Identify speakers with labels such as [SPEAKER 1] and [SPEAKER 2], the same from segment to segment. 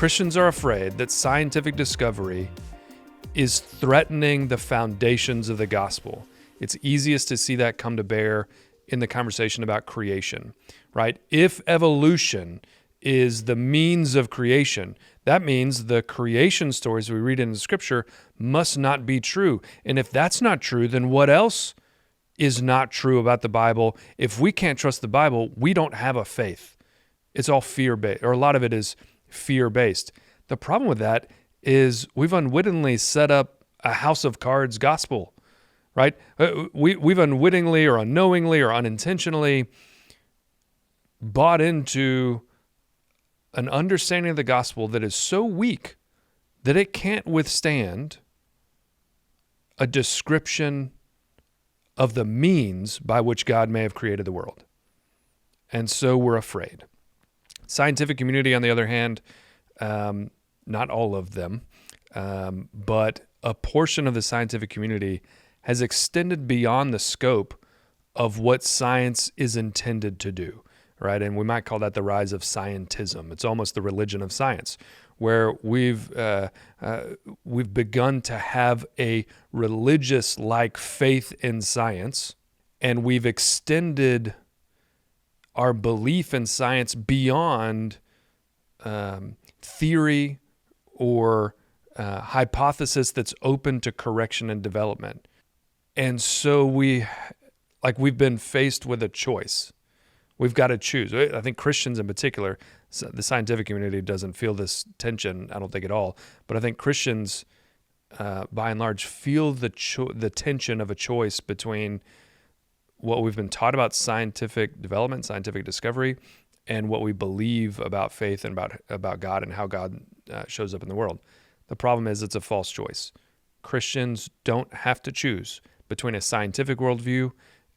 [SPEAKER 1] Christians are afraid that scientific discovery is threatening the foundations of the gospel. It's easiest to see that come to bear in the conversation about creation, right? If evolution is the means of creation, that means the creation stories we read in the scripture must not be true. And if that's not true, then what else is not true about the Bible? If we can't trust the Bible, we don't have a faith. It's all fear-based, or a lot of it is fear-based. The problem with that is we've unwittingly set up a house of cards gospel, right? We've unwittingly or unknowingly or unintentionally bought into an understanding of the gospel that is so weak that it can't withstand a description of the means by which God may have created the world. And so we're afraid. Scientific community, on the other hand, not all of them, but a portion of the scientific community has extended beyond the scope of what science is intended to do, right? And we might call that the rise of scientism. It's almost the religion of science, where we've begun to have a religious-like faith in science, and we've extended our belief in science beyond theory or hypothesis that's open to correction and development. And so we've been faced with a choice. We've got to choose. I think Christians in particular, the scientific community doesn't feel this tension, I don't think at all, but I think Christians, by and large, feel the tension of a choice between what we've been taught about scientific development, scientific discovery, and what we believe about faith and about God and how God shows up in the world. The problem is it's a false choice. Christians don't have to choose between a scientific worldview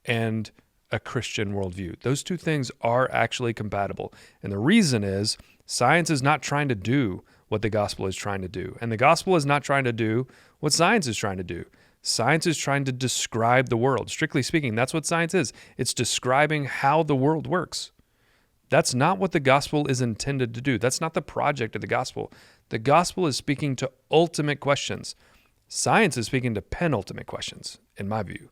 [SPEAKER 1] and a Christian worldview. Those two things are actually compatible. And the reason is science is not trying to do what the gospel is trying to do. And the gospel is not trying to do what science is trying to do. Science is trying to describe the world. Strictly speaking, that's what science is. It's describing how the world works. That's not what the gospel is intended to do. That's not the project of the gospel. The gospel is speaking to ultimate questions. Science is speaking to penultimate questions, in my view.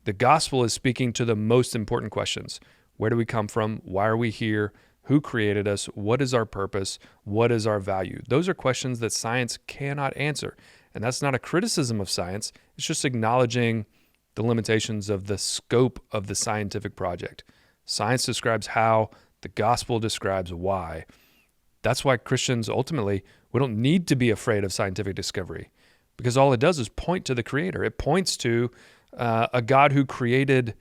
[SPEAKER 1] The gospel is speaking to the most important questions. Where do we come from? Why are we here? Who created us? What is our purpose? What is our value? Those are questions that science cannot answer. And that's not a criticism of science. It's just acknowledging the limitations of the scope of the scientific project. Science describes how, the gospel describes why. That's why Christians, ultimately, we don't need to be afraid of scientific discovery, because all it does is point to the Creator. It points to a God who created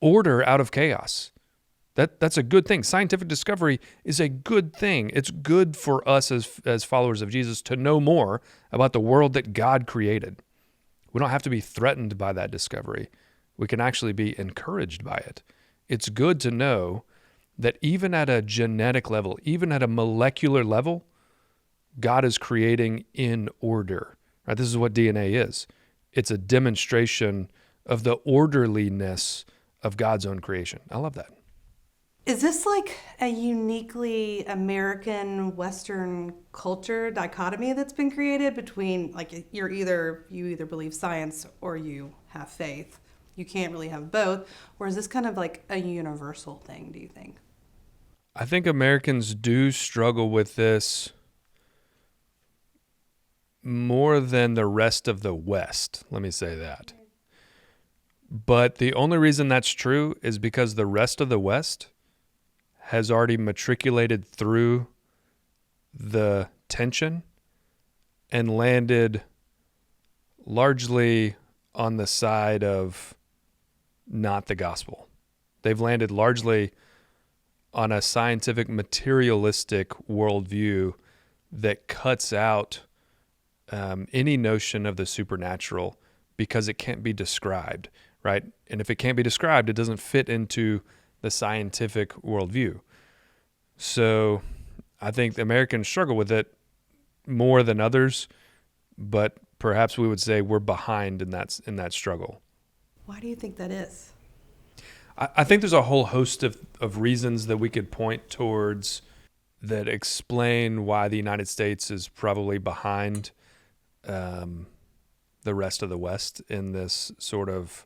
[SPEAKER 1] order out of chaos. That's a good thing. Scientific discovery is a good thing. It's good for us as followers of Jesus to know more about the world that God created. We don't have to be threatened by that discovery. We can actually be encouraged by it. It's good to know that even at a genetic level, even at a molecular level, God is creating in order. Right? This is what DNA is. It's a demonstration of the orderliness of God's own creation. I love that.
[SPEAKER 2] Is this like a uniquely American Western culture dichotomy that's been created between, like, you either believe science or you have faith? You can't really have both. Or is this kind of like a universal thing, do you think?
[SPEAKER 1] I think Americans do struggle with this more than the rest of the West. Let me say that. But the only reason that's true is because the rest of the West has already matriculated through the tension and landed largely on the side of not the gospel. They've landed largely on a scientific, materialistic worldview that cuts out any notion of the supernatural because it can't be described, right? And if it can't be described, it doesn't fit into the scientific worldview. So I think the Americans struggle with it more than others, but perhaps we would say we're behind in that struggle.
[SPEAKER 2] Why do you think that is?
[SPEAKER 1] I think there's a whole host of reasons that we could point towards that explain why the United States is probably behind the rest of the West in this sort of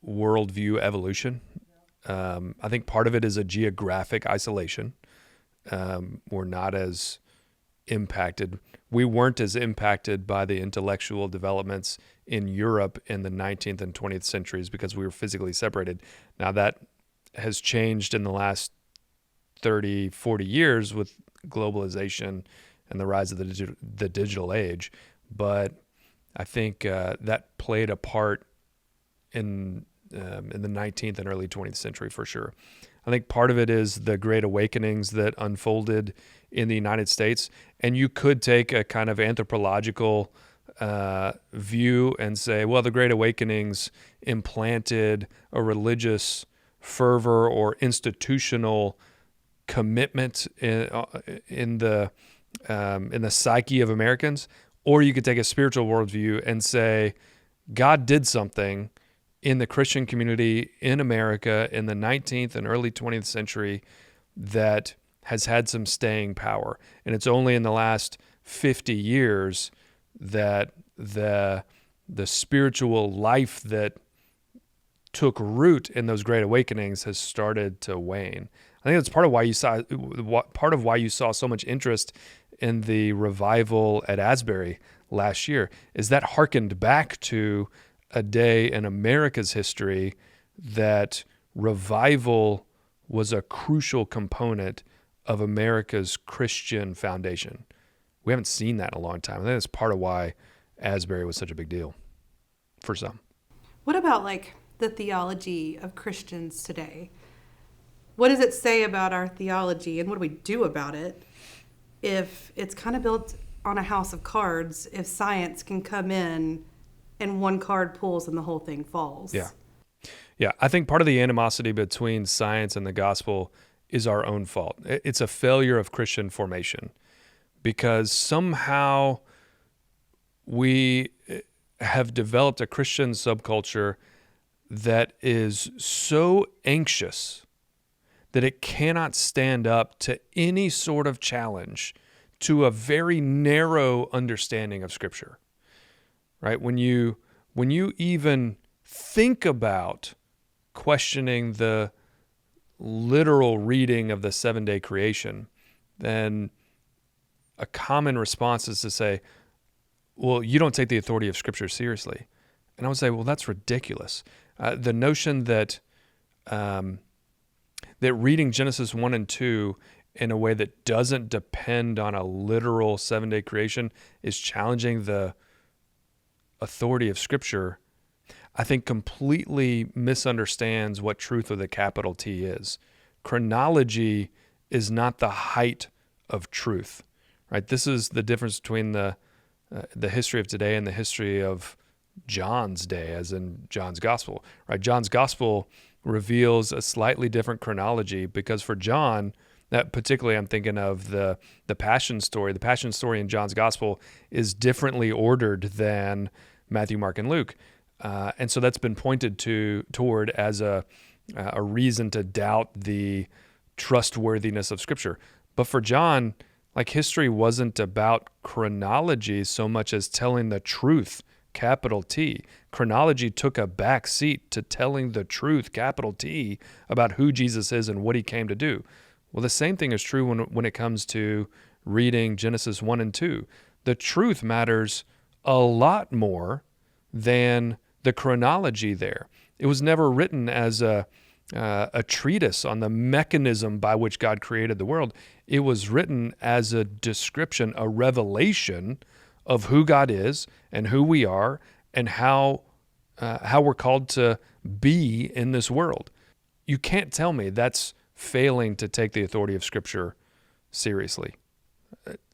[SPEAKER 1] worldview evolution. I think part of it is a geographic isolation. We're not as impacted. We weren't as impacted by the intellectual developments in Europe in the 19th and 20th centuries because we were physically separated. Now that has changed in the last 30, 40 years with globalization and the rise of the digital age. But I think that played a part in the 19th and early 20th century for sure. I think part of it is the Great Awakenings that unfolded in the United States. And you could take a kind of anthropological view and say, well, the Great Awakenings implanted a religious fervor or institutional commitment in the psyche of Americans. Or you could take a spiritual worldview and say, God did something in the Christian community in America in the 19th and early 20th century that has had some staying power. And it's only in the last 50 years that the spiritual life that took root in those Great Awakenings has started to wane. I think that's part of why you saw so much interest in the revival at Asbury last year, is that harkened back to a day in America's history that revival was a crucial component of America's Christian foundation. We haven't seen that in a long time. I think that's part of why Asbury was such a big deal for some.
[SPEAKER 2] What about like the theology of Christians today? What does it say about our theology, and what do we do about it if it's kind of built on a house of cards, if science can come in and one card pulls and the whole thing falls?
[SPEAKER 1] Yeah. I think part of the animosity between science and the gospel is our own fault. It's a failure of Christian formation because somehow we have developed a Christian subculture that is so anxious that it cannot stand up to any sort of challenge to a very narrow understanding of Scripture. Right? When you even think about questioning the literal reading of the 7-day creation, then a common response is to say, well, you don't take the authority of Scripture seriously. And I would say, well, that's ridiculous. The notion that reading Genesis 1 and 2 in a way that doesn't depend on a literal 7-day creation is challenging the authority of Scripture, I think completely misunderstands what truth with a capital T is. Chronology is not the height of truth, right? This is the difference between the history of today and the history of John's day, as in John's gospel, right? John's gospel reveals a slightly different chronology because for John, that particularly I'm thinking of the Passion story. The Passion story in John's gospel is differently ordered than Matthew, Mark, and Luke. And so that's been pointed toward as a reason to doubt the trustworthiness of Scripture. But for John, like history wasn't about chronology so much as telling the truth, capital T. Chronology took a back seat to telling the truth, capital T, about who Jesus is and what he came to do. Well, the same thing is true when it comes to reading Genesis 1 and 2. The truth matters a lot more than the chronology there. It was never written as a treatise on the mechanism by which God created the world. It was written as a description, a revelation of who God is and who we are and how we're called to be in this world. You can't tell me that's failing to take the authority of Scripture seriously.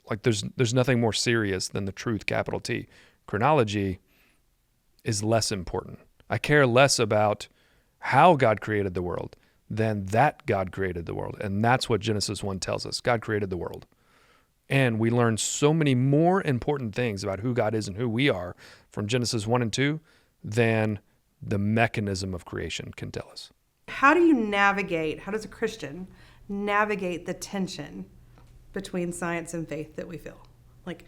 [SPEAKER 1] Like there's nothing more serious than the truth, capital T. Chronology is less important. I care less about how God created the world than that God created the world. And that's what Genesis 1 tells us. God created the world. And we learn so many more important things about who God is and who we are from Genesis 1 and 2 than the mechanism of creation can tell us.
[SPEAKER 2] How does a Christian navigate the tension between science and faith that we feel. Like,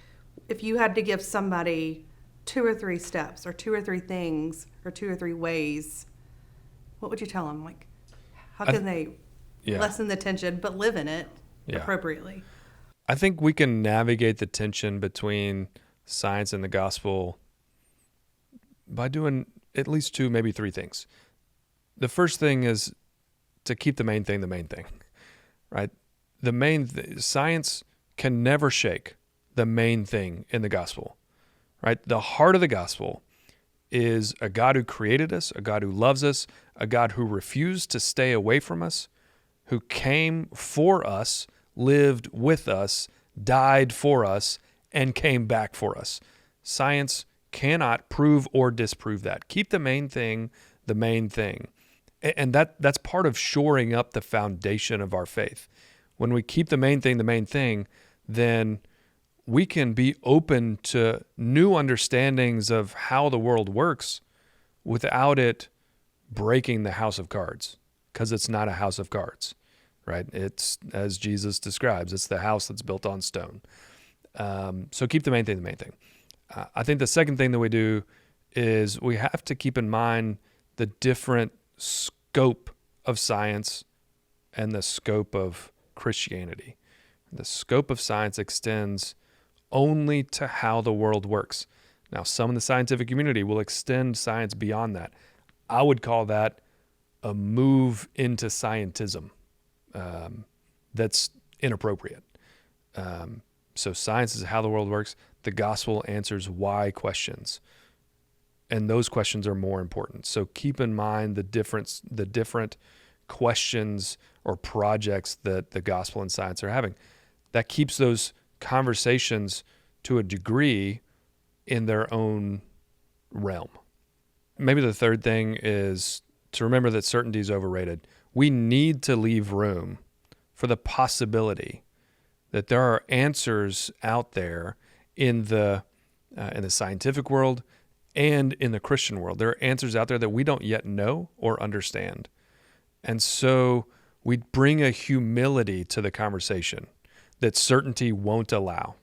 [SPEAKER 2] if you had to give somebody 2 or 3 steps or 2 or 3 things or 2 or 3 ways, what would you tell them? Like, how can they lessen the tension but live in it appropriately?
[SPEAKER 1] I think we can navigate the tension between science and the gospel by doing at least 2, maybe 3 things. The first thing is to keep the main thing, right? Science can never shake the main thing in the gospel, right? The heart of the gospel is a God who created us, a God who loves us, a God who refused to stay away from us, who came for us, lived with us, died for us, and came back for us. Science cannot prove or disprove that. Keep the main thing the main thing. And that's part of shoring up the foundation of our faith. When we keep the main thing, then we can be open to new understandings of how the world works without it breaking the house of cards, because it's not a house of cards, right? It's, as Jesus describes, it's the house that's built on stone. So keep the main thing. I think the second thing that we do is we have to keep in mind the different scope of science and the scope of Christianity. The scope of science extends only to how the world works. Now, some in the scientific community will extend science beyond that. I would call that a move into scientism that's inappropriate. So science is how the world works. The gospel answers why questions. And those questions are more important. So keep in mind the different questions or projects that the gospel and science are having. That keeps those conversations to a degree in their own realm. Maybe the third thing is to remember that certainty is overrated. We need to leave room for the possibility that there are answers out there in the scientific world and in the Christian world. There are answers out there that we don't yet know or understand. And so we bring a humility to the conversation that certainty won't allow,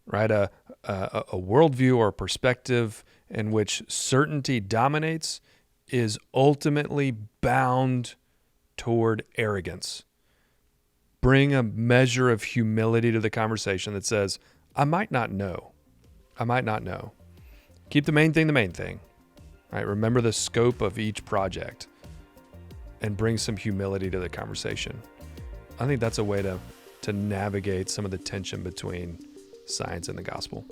[SPEAKER 1] right? A worldview or a perspective in which certainty dominates is ultimately bound toward arrogance. Bring a measure of humility to the conversation that says, I might not know. Keep the main thing, right? Remember the scope of each project and bring some humility to the conversation. I think that's a way to navigate some of the tension between science and the gospel.